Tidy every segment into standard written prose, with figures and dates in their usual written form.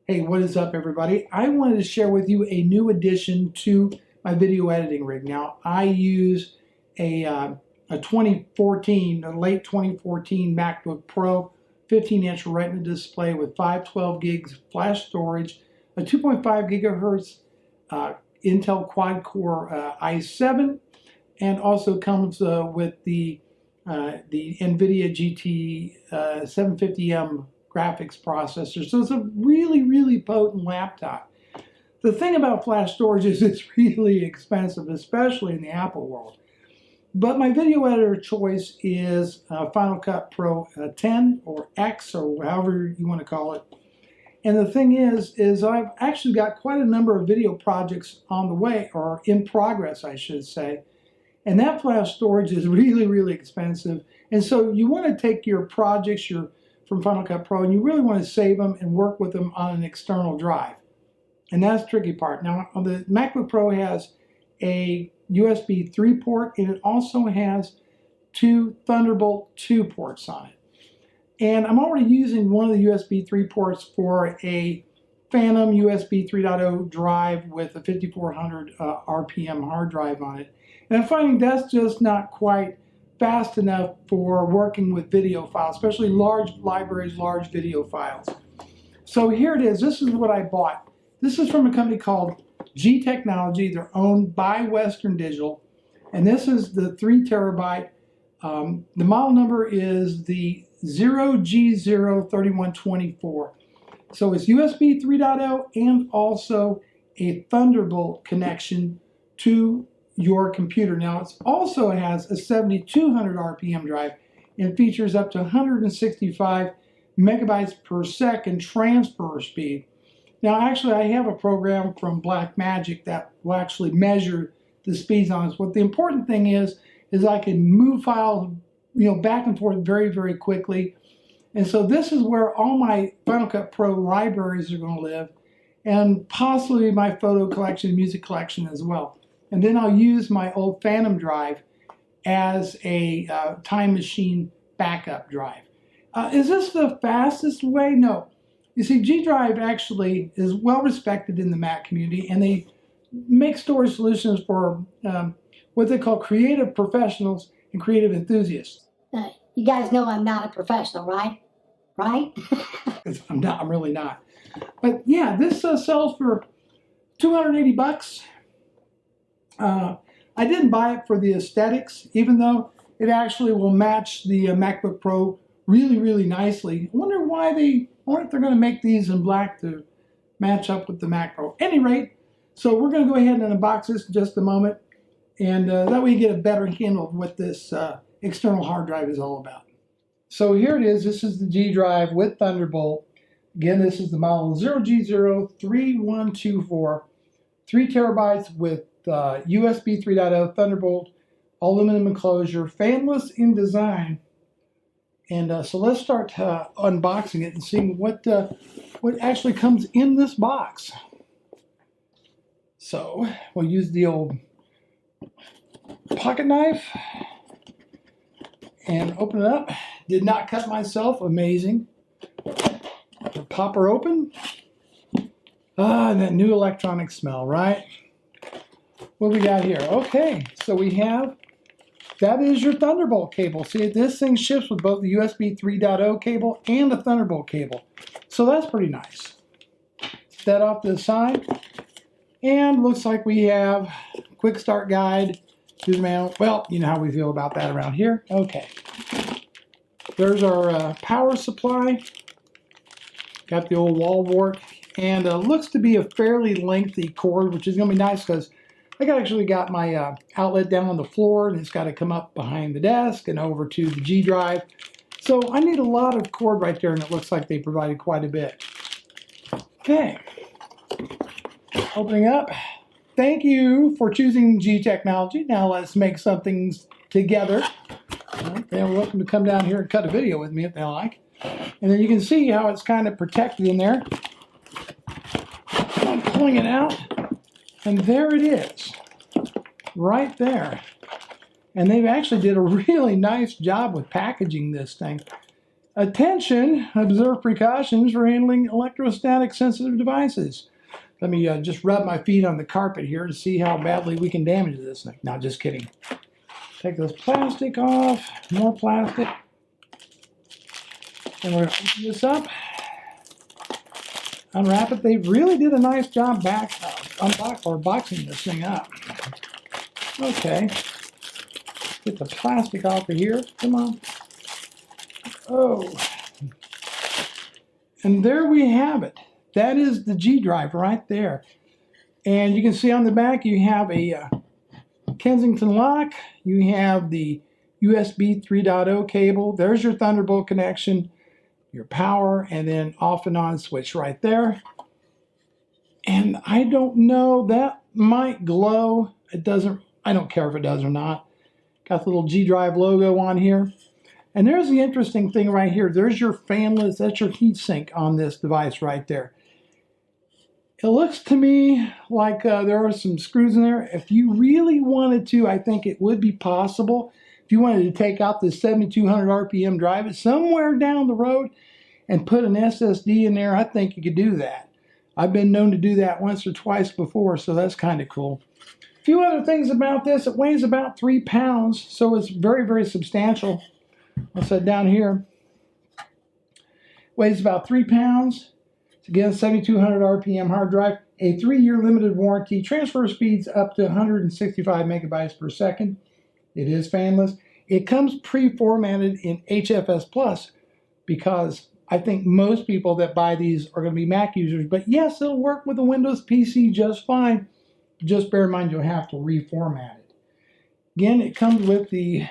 Hey, what is up, everybody? I wanted to share with you a new addition to my video editing rig. Now, I use a 2014, a late 2014 MacBook Pro 15-inch Retina display with 512 gigs flash storage, a 2.5 gigahertz Intel quad-core i7, and also comes with the NVIDIA GT 750M graphics processor. So it's a really potent laptop. The thing about flash storage is it's really expensive, especially in the Apple world. But my video editor choice is Final Cut Pro 10 or X, or however you want to call it. And the thing is I've actually got quite a number of video projects on the way, or in progress, I should say. And that flash storage is really expensive. And so you want to take your projects from Final Cut Pro, and you really want to save them and work with them on an external drive. And that's the tricky part. Now, the MacBook Pro has a USB 3 port, and it also has two Thunderbolt 2 ports on it. And I'm already using one of the USB 3 ports for a Phantom USB 3.0 drive with a 5400 RPM hard drive on it. And I'm finding that's just not quite fast enough for working with video files, especially large libraries, large video files. So here it is. This is what I bought. This is from a company called G Technology. They're owned by Western Digital. And this is the 3 terabyte. The model number is the 0G03124. So it's USB 3.0 and also a Thunderbolt connection to your computer. Now, it also has a 7200 RPM drive and features up to 165 megabytes per second transfer speed. Now, actually, I have a program from Blackmagic that will actually measure the speeds on this. What the important thing is I can move files, back and forth very quickly. And so this is where all my Final Cut Pro libraries are going to live, and possibly my photo collection, music collection as well. And then I'll use my old Phantom drive as a time machine backup drive. Is this the fastest way? No. You see, G Drive actually is well respected in the Mac community, and they make storage solutions for what they call creative professionals and creative enthusiasts. You guys know I'm not a professional, right? Right? I'm really not. But yeah, this sells for $280. I didn't buy it for the aesthetics, even though it actually will match the MacBook Pro really nicely. I wonder if they're going to make these in black to match up with the Mac Pro. At any rate, so we're going to go ahead and unbox this in just a moment, and that way you get a better handle of what this external hard drive is all about. So here it is. This is the G Drive with Thunderbolt. Again, this is the model 0G03124, 3 terabytes with USB 3.0 Thunderbolt, aluminum enclosure, fanless in design. And so let's start unboxing it and seeing what actually comes in this box. So we'll use the old pocket knife and open it up. Did not cut myself. Amazing. Pop her open. And that new electronic smell, right? What do we got here? Okay, so we have, that is your Thunderbolt cable. See, this thing ships with both the USB 3.0 cable and the Thunderbolt cable. So that's pretty nice. Set that off to the side. And looks like we have quick start guide to the manual. Well, you know how we feel about that around here. Okay. There's our power supply. Got the old wall wart. And looks to be a fairly lengthy cord, which is going to be nice because I actually got my outlet down on the floor, and it's got to come up behind the desk and over to the G Drive. So I need a lot of cord right there, and it looks like they provided quite a bit. Okay. Opening up. Thank you for choosing G Technology. Now let's make something together. They're welcome to come down here and cut a video with me if they like. And then you can see how it's kind of protected in there. I'm pulling it out, and there it is, right there. And they've actually did a really nice job with packaging this thing. Attention, observe precautions for handling electrostatic sensitive devices. Let me just rub my feet on the carpet here to see how badly we can damage this thing. No, just kidding. Take this plastic off, more plastic. And we're going to open this up, unwrap it. They really did a nice job boxing this thing up. Okay, get the plastic off of here. Come on. Oh, and there we have it. That is the G drive right there. And you can see on the back you have a Kensington lock. You have the USB 3.0 cable. There's your Thunderbolt connection, your power, and then off and on switch right there. And I don't know, that might glow. It doesn't, I don't care if it does or not. Got the little G drive logo on here. And there's the interesting thing right here. There's your fanless, that's your heat sink on this device right there. It looks to me like there are some screws in there. If you really wanted to, I think it would be possible. If you wanted to take out this 7,200 RPM drive it somewhere down the road and put an SSD in there, I think you could do that. I've been known to do that once or twice before, so that's kind of cool. A few other things about this. It weighs about 3 pounds, so it's very, very substantial. I'll set down here. Weighs about 3 pounds. It's again 7,200 RPM hard drive. A 3-year limited warranty. Transfer speeds up to 165 megabytes per second. It is fanless. It comes pre-formatted in HFS Plus because I think most people that buy these are going to be Mac users. But yes, it'll work with a Windows PC just fine. Just bear in mind you'll have to reformat it. Again, it comes with the,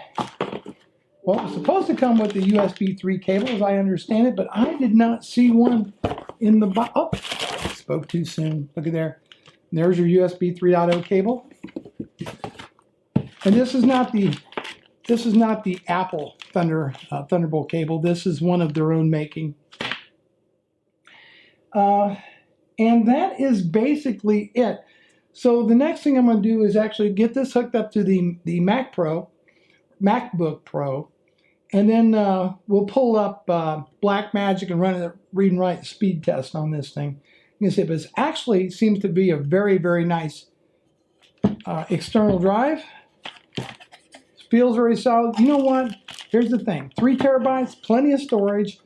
well, it's supposed to come with the USB 3 cable as I understand it, but I did not see one in the box. Oh, spoke too soon. Look at there. There's your USB 3.0 cable. And this is not the Apple Thunderbolt cable. This is one of their own making. And that is basically it. So the next thing I'm going to do is actually get this hooked up to the MacBook Pro, and then we'll pull up Blackmagic and run a read and write speed test on this thing. You can see, but it actually seems to be a very, very nice external drive. Feels very solid. You know what? Here's the thing. 3 terabytes, plenty of storage.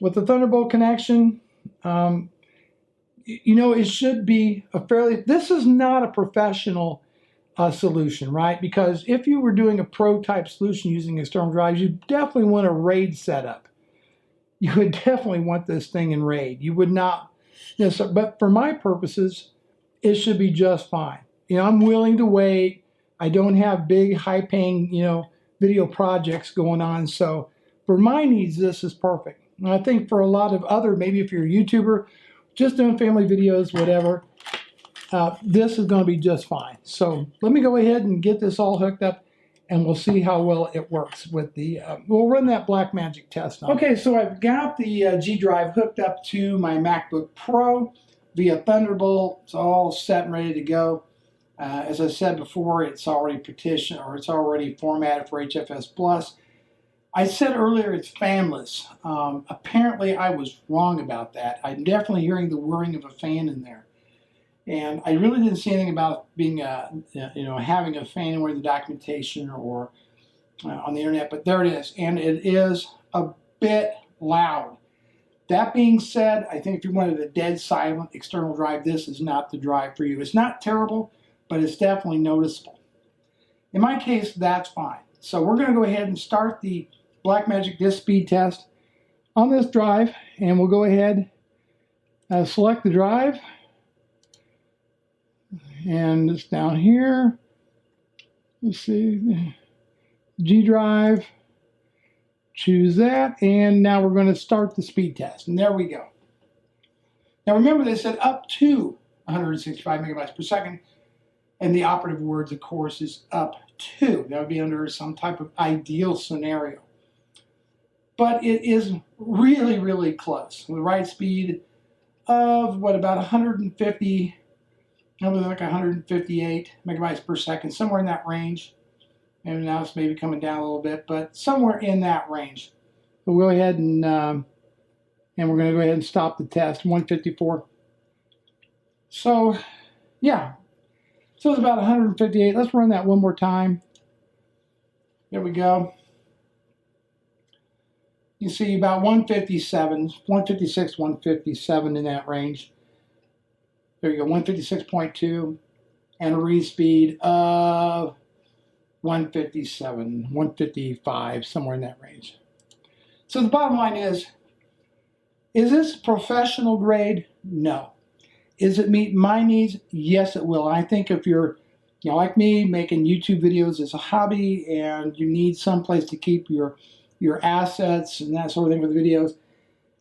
With the Thunderbolt connection, you know, it should be a fairly, this is not a professional solution, right? Because if you were doing a pro type solution using external drives, you definitely want a RAID setup. You would definitely want this thing in RAID. You would not, but for my purposes, it should be just fine. You know, I'm willing to wait. I don't have big, high-paying, you know, video projects going on. So for my needs, this is perfect. And I think for a lot of other, maybe if you're a YouTuber, just doing family videos, whatever, this is going to be just fine. So let me go ahead and get this all hooked up, and we'll see how well it works with the, we'll run that Blackmagic test on. Okay, so I've got the G drive hooked up to my MacBook Pro via Thunderbolt. It's all set and ready to go. As I said before, it's already partitioned, or it's already formatted for HFS Plus. I said earlier it's fanless. Apparently I was wrong about that. I'm definitely hearing the whirring of a fan in there. And I really didn't see anything about being, you know, having a fan anywhere in the documentation or on the internet, but there it is. And it is a bit loud. That being said, I think if you wanted a dead silent external drive, this is not the drive for you. It's not terrible, but it's definitely noticeable. In my case, that's fine. So we're going to go ahead and start the Blackmagic disk speed test on this drive, and we'll go ahead and select the drive, and it's down here. Let's see, G drive, choose that, and now we're going to start the speed test, and there we go. Now remember, they said up to 165 megabytes per second, and the operative words, of course, is up to. That would be under some type of ideal scenario. But it is really, really close. With a write speed of, what, about 150, like 158 megabytes per second, somewhere in that range. And now it's maybe coming down a little bit, but somewhere in that range. we'll go ahead and we're going to go ahead and stop the test. 154. So yeah, so it's about 158. Let's run that one more time. There we go. You see about 157, 156, 157 in that range. There you go, 156.2, and a read speed of 157, 155, somewhere in that range. So the bottom line is this professional grade? No. Is it meet my needs? Yes, it will. I think if you're, like me, making YouTube videos as a hobby and you need some place to keep your assets and that sort of thing for the videos,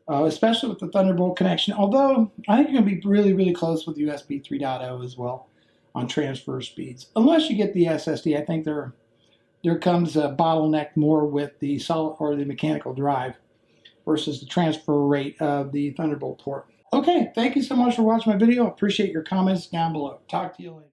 especially with the Thunderbolt connection, although I think you're going to be really, really close with USB 3.0 as well on transfer speeds. Unless you get the SSD, I think there comes a bottleneck more with the solid or the mechanical drive versus the transfer rate of the Thunderbolt port. Okay, thank you so much for watching my video. I appreciate your comments down below. Talk to you later.